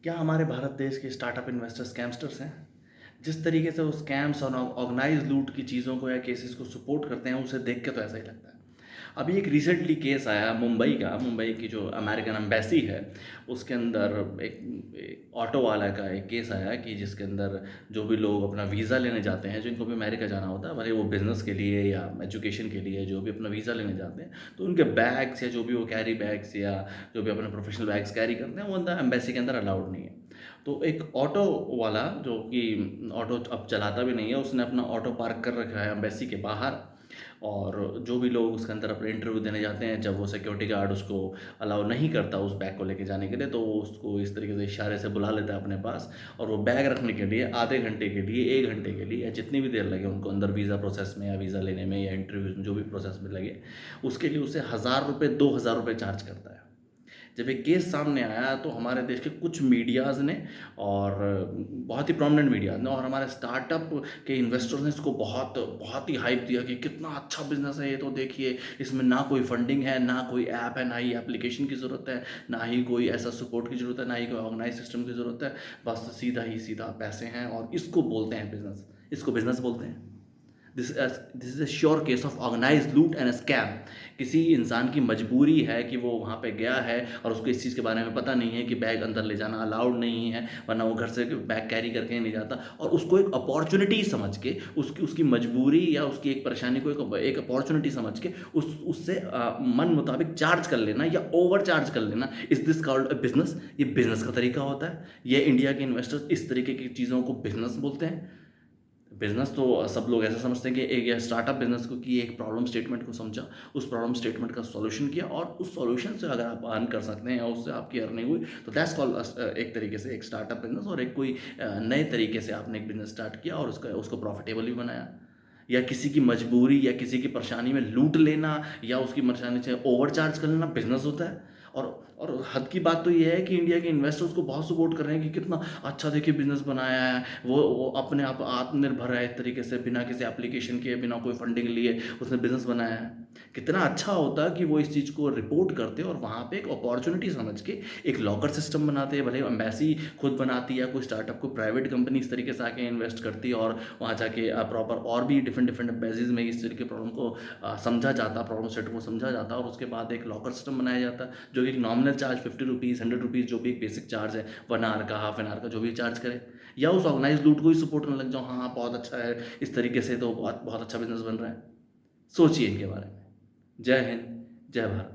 क्या हमारे भारत देश के स्टार्टअप इन्वेस्टर स्कैमस्टर्स हैं? जिस तरीके से वो स्कैम्स और ऑर्गेनाइज़ लूट की चीज़ों को या केसेस को सपोर्ट करते हैं, उसे देख के तो ऐसा ही लगता है। अभी एक रिसेंटली केस आया मुंबई का, मुंबई की जो अमेरिकन एम्बेसी है, उसके अंदर एक ऑटो वाला का एक केस आया कि जिसके अंदर जो भी लोग अपना वीज़ा लेने जाते हैं, जिनको भी अमेरिका जाना होता है, भले वो बिज़नेस के लिए या एजुकेशन के लिए जो भी अपना वीज़ा लेने जाते हैं, तो उनके बैग्स या जो भी वो कैरी बैग्स या जो भी अपने प्रोफेशनल बैग्स कैरी करते हैं, वो अंदर एम्बेसी के अंदर अलाउड नहीं है। तो एक ऑटो वाला जो कि ऑटो अब चलाता भी नहीं है, उसने अपना ऑटो पार्क कर रखा है एम्बेसी के बाहर, और जो भी लोग उसके अंदर अपने इंटरव्यू देने जाते हैं, जब वो सिक्योरिटी गार्ड उसको अलाउ नहीं करता उस बैग को लेके जाने के लिए, तो वो उसको इस तरीके से इशारे से बुला लेता है अपने पास, और वो बैग रखने के लिए आधे घंटे के लिए, 1 घंटे के लिए, या जितनी भी देर लगे उनको अंदर वीज़ा प्रोसेस में या वीज़ा लेने में या इंटरव्यूज़ में जो भी प्रोसेस में लगे, उसके लिए उसे ₹1000 ₹2000 चार्ज करता है। जब ये केस सामने आया तो हमारे देश के कुछ मीडियाज़ ने, और बहुत ही प्रोमिनेंट मीडियाज़ ने, और हमारे स्टार्टअप के इन्वेस्टर्स ने इसको बहुत बहुत ही हाइप दिया कि कितना अच्छा बिज़नेस है ये, तो देखिए इसमें ना कोई फंडिंग है, ना कोई ऐप है, ना ही एप्लीकेशन की ज़रूरत है, ना ही कोई ऐसा सपोर्ट की ज़रूरत है, ना ही कोई ऑर्गेनाइज सिस्टम की ज़रूरत है। बस सीधा ही सीधा पैसे हैं, और इसको बोलते हैं बिज़नेस, इसको बिज़नेस बोलते हैं। This is a sure case of organised loot and scam. किसी इंसान की मजबूरी है कि वो वहाँ पे गया है और उसको इस चीज़ के बारे में पता नहीं है कि बैग अंदर ले जाना अलाउड नहीं है, वरना वो घर से बैग कैरी करके ही नहीं जाता, और उसको एक अपॉर्चुनिटी समझ के, उसकी उसकी मजबूरी या उसकी एक परेशानी को एक अपॉर्चुनिटी समझ के उससे मन मुताबिक चार्ज कर लेना या ओवर चार्ज कर लेना, is this called a business? ये बिज़नेस का तरीका होता है। ये इंडिया के इन्वेस्टर्स इस तरीके की चीज़ों को बिज़नेस बोलते हैं। बिज़नेस तो सब लोग ऐसा समझते हैं कि एक या स्टार्टअप बिज़नेस को, कि एक प्रॉब्लम स्टेटमेंट को समझा, उस प्रॉब्लम स्टेटमेंट का सॉल्यूशन किया, और उस सॉल्यूशन से अगर आप अर्न कर सकते हैं या उससे आपकी अर्निंग हुई, तो दैट्स कॉल्ड एक तरीके से एक स्टार्टअप बिज़नेस। और एक कोई नए तरीके से आपने एक बिज़नेस स्टार्ट किया और उसका उसको प्रॉफिटेबल भी बनाया। या किसी की मजबूरी या किसी की परेशानी में लूट लेना या उसकी परेशानी से ओवरचार्ज कर लेना बिज़नेस होता है। और हद की बात तो ये है कि इंडिया के इन्वेस्टर्स को बहुत सपोर्ट कर रहे हैं कि कितना अच्छा देखिए बिज़नेस बनाया है। वो अपने आप आत्मनिर्भर है इस तरीके से, बिना किसी एप्लीकेशन के, बिना कोई फंडिंग लिए उसने बिज़नेस बनाया है। कितना अच्छा होता कि वो इस चीज़ को रिपोर्ट करते और वहाँ पे एक अपॉर्च्युनिटी समझ के एक लॉकर सिस्टम बनाते, भले एम्बेसी खुद बनाती या कोई स्टार्टअप को प्राइवेट कंपनी इस तरीके से आके इन्वेस्ट करती, और वहाँ जाके प्रॉपर और भी डिफरेंट डिफरेंट एम्बेसीज में इस तरीके प्रॉब्लम को समझा जाता, प्रॉब्लम सेट को समझा जाता, और उसके बाद एक लॉकर सिस्टम बनाया जाता, जो कि एक नॉमिनल चार्ज ₹50 ₹100, जो भी एक बेसिक चार्ज है, 1 आवर का, हाफ एन आवर का, जो भी चार्ज करे। या उस ऑर्गेनाइज लूट को ही सपोर्ट करने लग जाओ, हाँ हाँ बहुत अच्छा है, इस तरीके से तो बहुत बहुत अच्छा बिजनेस बन रहा है। सोचिए इनके बारे में। जय हिंद, जय भारत।